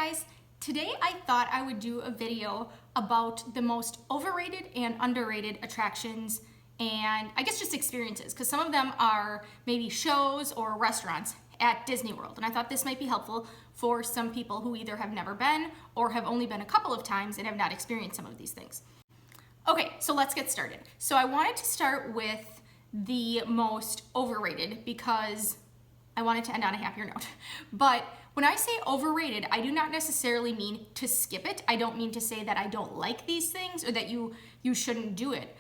guys, today I thought I would do a video about the most overrated and underrated attractions and I guess just experiences, because some of them are maybe shows or restaurants at Disney World, and I thought this might be helpful for some people who either have never been or have only been a couple of times and have not experienced some of these things. Okay, so let's get started. So I wanted to start with the most overrated because I wanted to end on a happier note. But when I say overrated, I do not necessarily mean to skip it. I don't mean to say that I don't like these things or that you shouldn't do it.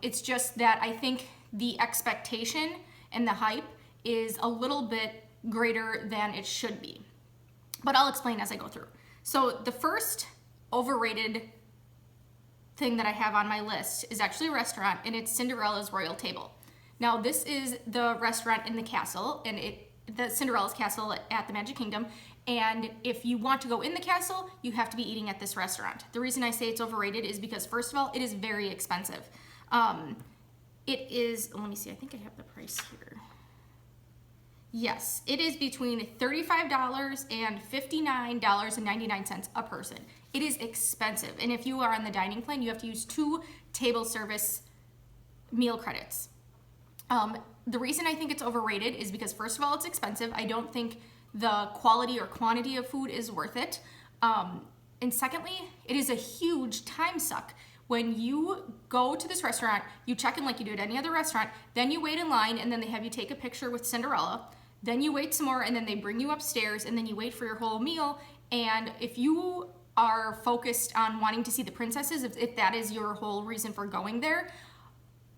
It's just that I think the expectation and the hype is a little bit greater than it should be. But I'll explain as I go through. So the first overrated thing that I have on my list is actually a restaurant, and it's Cinderella's Royal Table. Now this is the restaurant in the castle, and the Cinderella's castle at the Magic Kingdom, and if you want to go in the castle, you have to be eating at this restaurant. The reason I say it's overrated is because, first of all, it is very expensive. It is, let me see, I think I have the price here. Yes, it is between $35 and $59.99 a person. It is expensive, and if you are on the dining plan, you have to use 2 table service meal credits. The reason I think it's overrated is because, first of all, it's expensive. I don't think the quality or quantity of food is worth it. And secondly, it is a huge time suck. When you go to this restaurant, you check in like you do at any other restaurant, then you wait in line, and then they have you take a picture with Cinderella. Then you wait some more, and then they bring you upstairs, and then you wait for your whole meal. And if you are focused on wanting to see the princesses, if that is your whole reason for going there,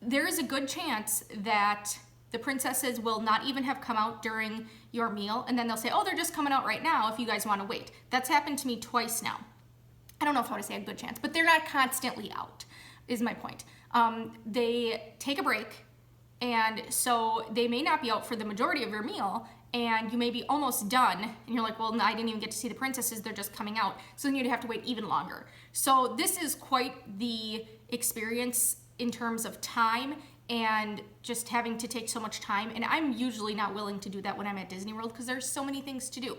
there is a good chance that the princesses will not even have come out during your meal, and then they'll say, oh, they're just coming out right now if you guys want to wait. That's happened to me twice now. I don't know if I want to say a good chance, but they're not constantly out, is my point. They take a break, and so they may not be out for the majority of your meal, and you may be almost done, and you're like, well, no, I didn't even get to see the princesses, they're just coming out. So then you'd have to wait even longer. So this is quite the experience in terms of time and just having to take so much time. And I'm usually not willing to do that when I'm at Disney World because there's so many things to do.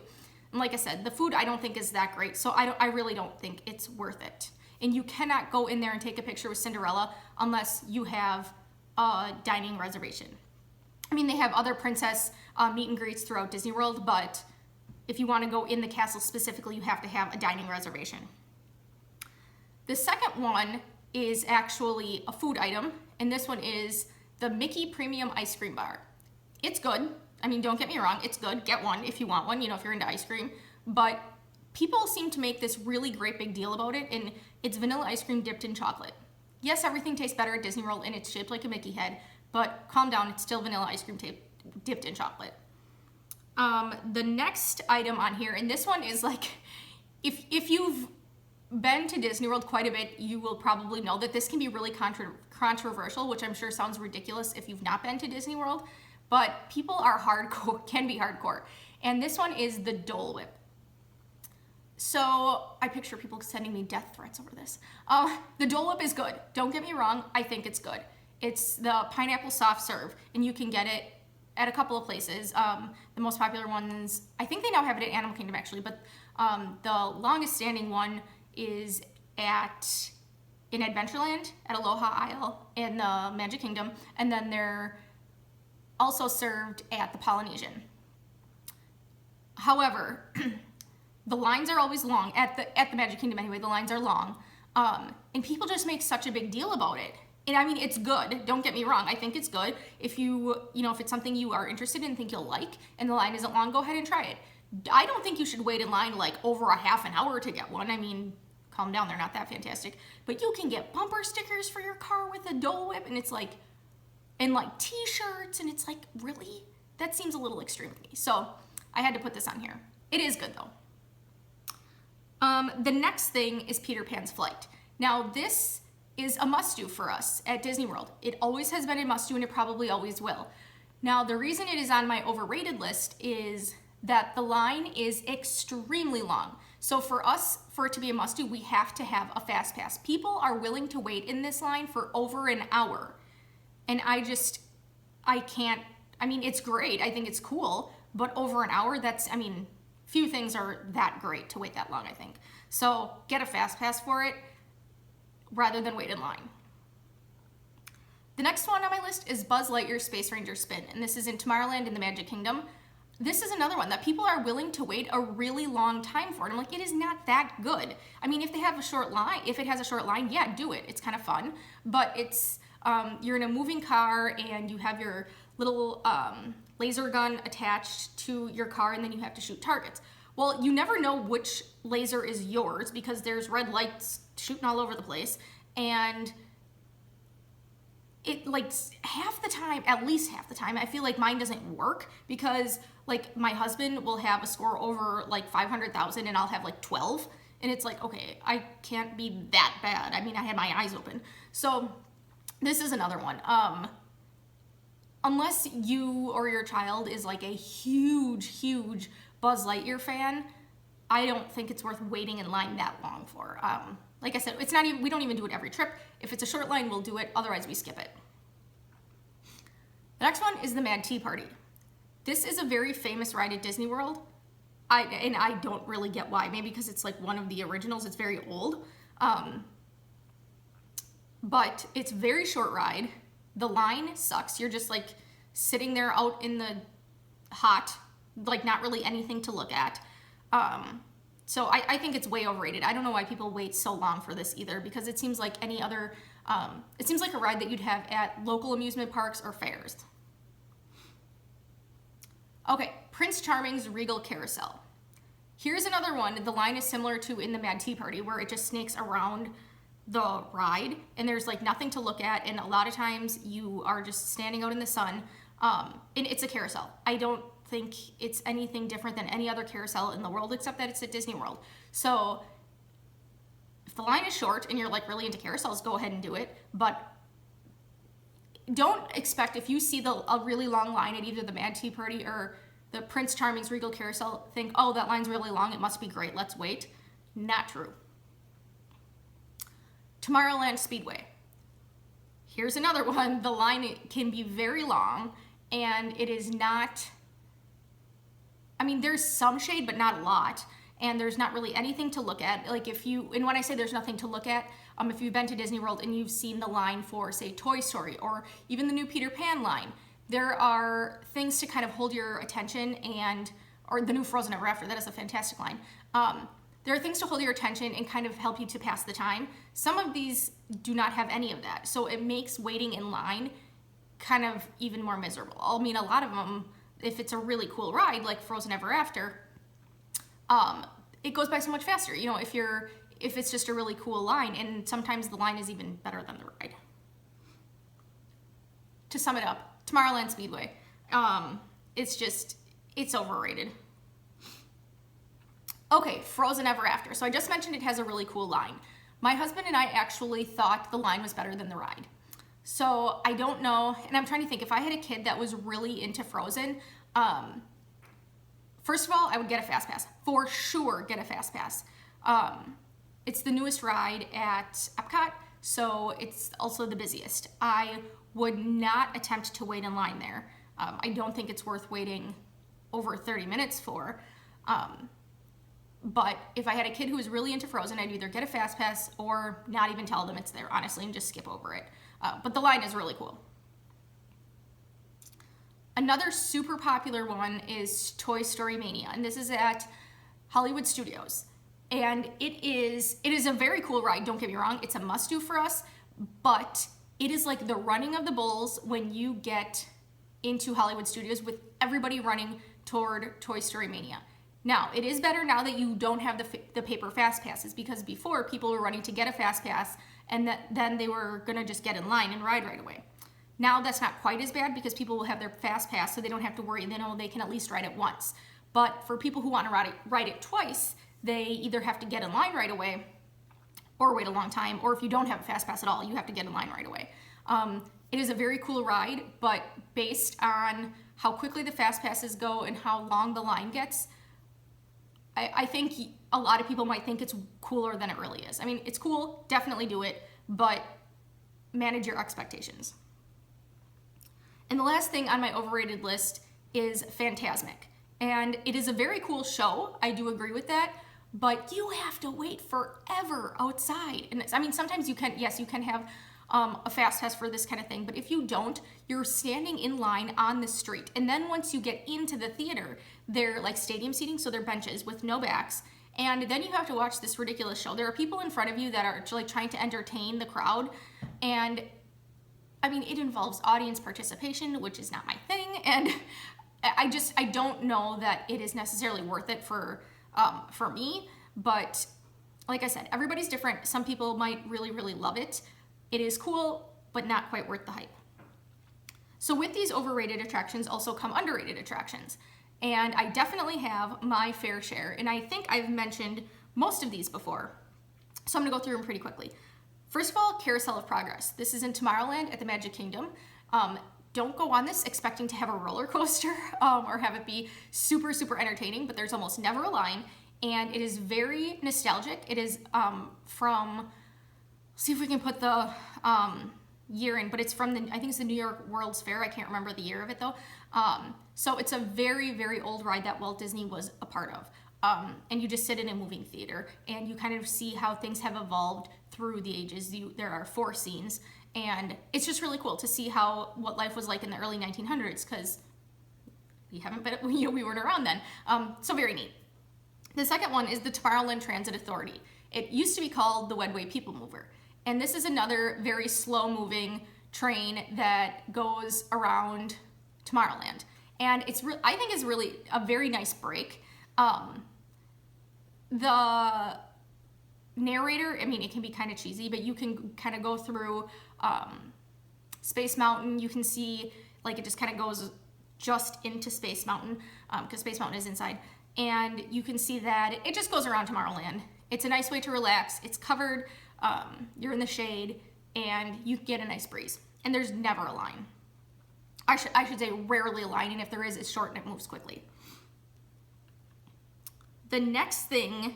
And like I said, the food I don't think is that great, so I really don't think it's worth it. And you cannot go in there and take a picture with Cinderella unless you have a dining reservation. I mean, they have other princess meet and greets throughout Disney World, but if you want to go in the castle specifically, you have to have a dining reservation. The second one is actually a food item, and this one is the Mickey Premium Ice Cream Bar. It's good. I mean, don't get me wrong, it's good. Get one if you want one, if you're into ice cream. But people seem to make this really great big deal about it, and it's vanilla ice cream dipped in chocolate. Yes, everything tastes better at Disney World, and it's shaped like a Mickey head, but calm down, it's still vanilla ice cream dipped in chocolate. The next item on here, and this one is like, if you've been to Disney World quite a bit, you will probably know that this can be really controversial, which I'm sure sounds ridiculous if you've not been to Disney World, but people are hardcore, can be hardcore. And this one is the Dole Whip. So I picture people sending me death threats over this. The Dole Whip is good. Don't get me wrong, I think it's good. It's the pineapple soft serve, and you can get it at a couple of places. The most popular ones, I think they now have it at Animal Kingdom actually, but the longest standing one is in Adventureland at Aloha Isle in the Magic Kingdom, and then they're also served at the Polynesian. However, the lines are always long at the Magic Kingdom anyway. The lines are long, and people just make such a big deal about it. And I mean, it's good. Don't get me wrong. I think it's good. If if it's something you are interested in, think you'll like, and the line isn't long, go ahead and try it. I don't think you should wait in line like over a half an hour to get one. I mean, calm down, they're not that fantastic. But you can get bumper stickers for your car with a Dole Whip, and it's like, and like t-shirts, and it's like, really? That seems a little extreme to me. So I had to put this on here. It is good though. The next thing is Peter Pan's Flight. Now this is a must-do for us at Disney World. It always has been a must-do, and it probably always will. Now the reason it is on my overrated list is that the line is extremely long. So for it to be a must-do, we have to have a fast pass. People are willing to wait in this line for over an hour. And I can't, I mean, it's great. I think it's cool, but over an hour, few things are that great to wait that long, I think. So get a fast pass for it rather than wait in line. The next one on my list is Buzz Lightyear Space Ranger Spin, and this is in Tomorrowland in the Magic Kingdom. This is another one that people are willing to wait a really long time for. And I'm like, it is not that good. I mean, if it has a short line, yeah, do it. It's kind of fun. But it's, you're in a moving car and you have your little laser gun attached to your car, and then you have to shoot targets. Well, you never know which laser is yours because there's red lights shooting all over the place. And it, like, at least half the time, I feel like mine doesn't work because, like, my husband will have a score over like 500,000 and I'll have like 12. And it's like, okay, I can't be that bad. I mean, I had my eyes open. So this is another one. Unless you or your child is like a huge Buzz Lightyear fan, I don't think it's worth waiting in line that long for. Like I said, it's not even, we don't even do it every trip. If it's a short line, we'll do it. Otherwise, we skip it. The next one is the Mad Tea Party. This is a very famous ride at Disney World. I don't really get why. Maybe because it's like one of the originals. It's very old. But it's a very short ride. The line sucks. You're just like sitting there out in the hot, like not really anything to look at. So I think it's way overrated. I don't know why people wait so long for this either, because it seems like any other, it seems like a ride that you'd have at local amusement parks or fairs. Okay, Prince Charming's Regal Carousel. Here's another one. The line is similar to in the Mad Tea Party, where it just snakes around the ride and there's like nothing to look at, and a lot of times you are just standing out in the sun. And it's a carousel. I don't think it's anything different than any other carousel in the world, except that it's at Disney World. So if the line is short and you're like really into carousels, go ahead and do it. But don't expect, if you see a really long line at either the Mad Tea Party or the Prince Charming's Regal Carousel, think, oh, that line's really long, it must be great, let's wait. Not true. Tomorrowland Speedway. Here's another one. The line can be very long, and it is not, I mean, there's some shade, but not a lot. And there's not really anything to look at. Like and when I say there's nothing to look at, if you've been to Disney World and you've seen the line for, say, Toy Story or even the new Peter Pan line, there are things to kind of hold your attention, or the new Frozen Ever After, that is a fantastic line. There are things to hold your attention and kind of help you to pass the time. Some of these do not have any of that, so it makes waiting in line kind of even more miserable. I mean, a lot of them, if it's a really cool ride like Frozen Ever After, it goes by so much faster. You know, if it's just a really cool line, and sometimes the line is even better than the ride. To sum it up, Tomorrowland Speedway, it's overrated. Okay, Frozen Ever After. So I just mentioned it has a really cool line. My husband and I actually thought the line was better than the ride. So I don't know, and I'm trying to think, if I had a kid that was really into Frozen, first of all, I would get a Fast Pass. For sure, get a Fast Pass. It's the newest ride at Epcot, so it's also the busiest. I would not attempt to wait in line there. I don't think it's worth waiting over 30 minutes for. But if I had a kid who was really into Frozen, I'd either get a Fast Pass or not even tell them it's there, honestly, and just skip over it. But the line is really cool. Another super popular one is Toy Story Mania, and this is at Hollywood Studios. And it is a very cool ride, don't get me wrong. It's a must-do for us, but it is like the running of the bulls when you get into Hollywood Studios with everybody running toward Toy Story Mania. Now, it is better now that you don't have the paper Fast Passes, because before people were running to get a Fast Pass and then they were gonna just get in line and ride right away. Now that's not quite as bad because people will have their Fast Pass, so they don't have to worry. They know they can at least ride it once. But for people who want to ride it twice, they either have to get in line right away or wait a long time, or if you don't have a Fast Pass at all, you have to get in line right away. It is a very cool ride, but based on how quickly the Fast Passes go and how long the line gets, I think a lot of people might think it's cooler than it really is. I mean, it's cool, definitely do it, but manage your expectations. And the last thing on my overrated list is Fantasmic. And it is a very cool show. I do agree with that. But you have to wait forever outside. And I mean, sometimes you can, yes, you can have a fast pass for this kind of thing. But if you don't, you're standing in line on the street. And then once you get into the theater, they're like stadium seating, so they're benches with no backs. And then you have to watch this ridiculous show. There are people in front of you that are like trying to entertain the crowd. And I mean, it involves audience participation, which is not my thing. And I don't know that it is necessarily worth it for me. But like I said, everybody's different. Some people might really, really love it. It is cool, but not quite worth the hype. So with these overrated attractions also come underrated attractions. And I definitely have my fair share. And I think I've mentioned most of these before. So I'm gonna go through them pretty quickly. First of all, Carousel of Progress. This is in Tomorrowland at the Magic Kingdom. Don't go on this expecting to have a roller coaster or have it be super, super entertaining, but there's almost never a line. And it is very nostalgic. It is from, see if we can put the year in, but it's from I think it's the New York World's Fair. I can't remember the year of it though. So it's a very, very old ride that Walt Disney was a part of. And you just sit in a moving theater and you kind of see how things have evolved through the ages. There are 4 scenes, and it's just really cool to see what life was like in the early 1900s, because we haven't been, we weren't around then. So very neat. The second one is the Tomorrowland Transit Authority. It used to be called the Wedway People Mover, and this is another very slow moving train that goes around Tomorrowland, and I think is really a very nice break. The narrator, I mean, it can be kind of cheesy, but you can kind of go through Space Mountain. You can see like it just kind of goes just into Space Mountain, because Space Mountain is inside, and you can see that it just goes around Tomorrowland. It's a nice way to relax. It's covered, you're in the shade, and you get a nice breeze, and there's never a line. I should say rarely a line, and if there is, it's short and it moves quickly. The next thing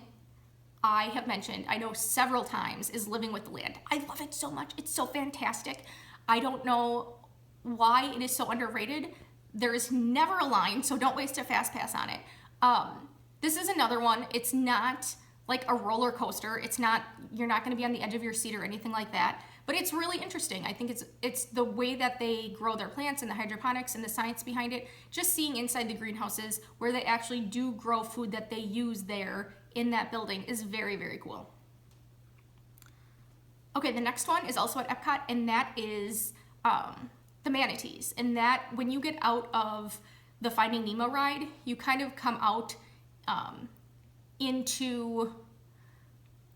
I have mentioned, I know several times, is Living with the Land. I love it so much. It's so fantastic. I don't know why it is so underrated. There is never a line, so don't waste a fast pass on it. This is another one. It's not like a roller coaster. You're not gonna be on the edge of your seat or anything like that, but it's really interesting. I think it's the way that they grow their plants and the hydroponics and the science behind it. Just seeing inside the greenhouses where they actually do grow food that they use there in that building is very, very cool. Okay, the next one is also at Epcot, and that is the Manatees. And that, when you get out of the Finding Nemo ride, you kind of come out into,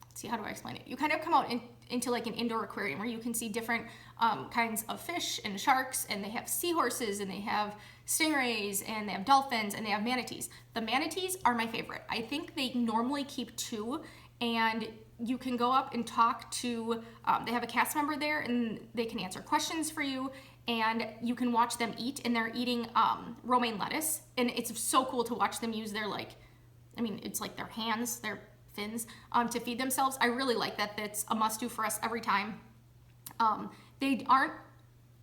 let's see, how do I explain it? You kind of come out into like an indoor aquarium where you can see different kinds of fish and sharks, and they have seahorses, and they have stingrays, and they have dolphins, and they have manatees. The manatees are my favorite. I think they normally keep 2, and you can go up and talk to, they have a cast member there, and they can answer questions for you, and you can watch them eat, and they're eating romaine lettuce, and it's so cool to watch them use their it's like their hands, their fins, to feed themselves. I really like that. That's a must-do for us every time.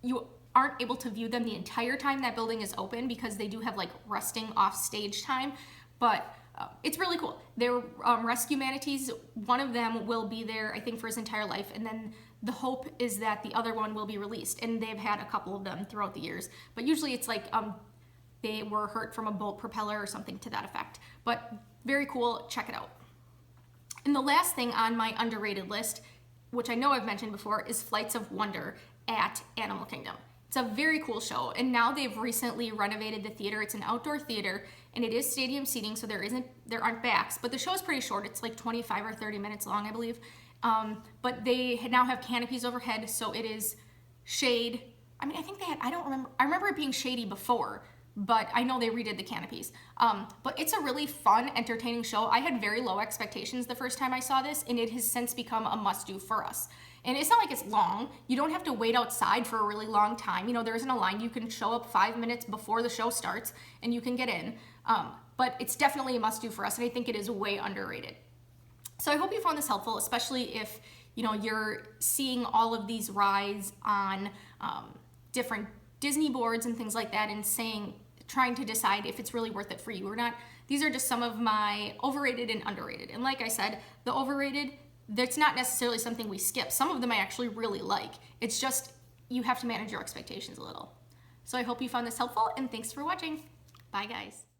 You aren't able to view them the entire time that building is open, because they do have like resting off stage time, but it's really cool. They're rescue manatees. One of them will be there, I think, for his entire life, and then the hope is that the other one will be released, and they've had a couple of them throughout the years, but usually it's like they were hurt from a boat propeller or something to that effect. But very cool, check it out. And the last thing on my underrated list, which I know I've mentioned before, is Flights of Wonder at Animal Kingdom. It's a very cool show, and now they've recently renovated the theater. It's an outdoor theater, and it is stadium seating, so there aren't backs, but the show is pretty short. It's like 25 or 30 minutes long, I believe. But they now have canopies overhead, so it is shade. I mean, I think I remember it being shady before, but I know they redid the canopies. But it's a really fun, entertaining show. I had very low expectations the first time I saw this, and it has since become a must-do for us. And it's not like it's long. You don't have to wait outside for a really long time. There isn't a line. You can show up 5 minutes before the show starts, and you can get in. But it's definitely a must-do for us, and I think it is way underrated. So I hope you found this helpful, especially if you're seeing all of these rides on different Disney boards and things like that, and saying, trying to decide if it's really worth it for you or not. These are just some of my overrated and underrated. And like I said, the overrated, that's not necessarily something we skip. Some of them I actually really like. It's just you have to manage your expectations a little. So I hope you found this helpful, and thanks for watching. Bye, guys.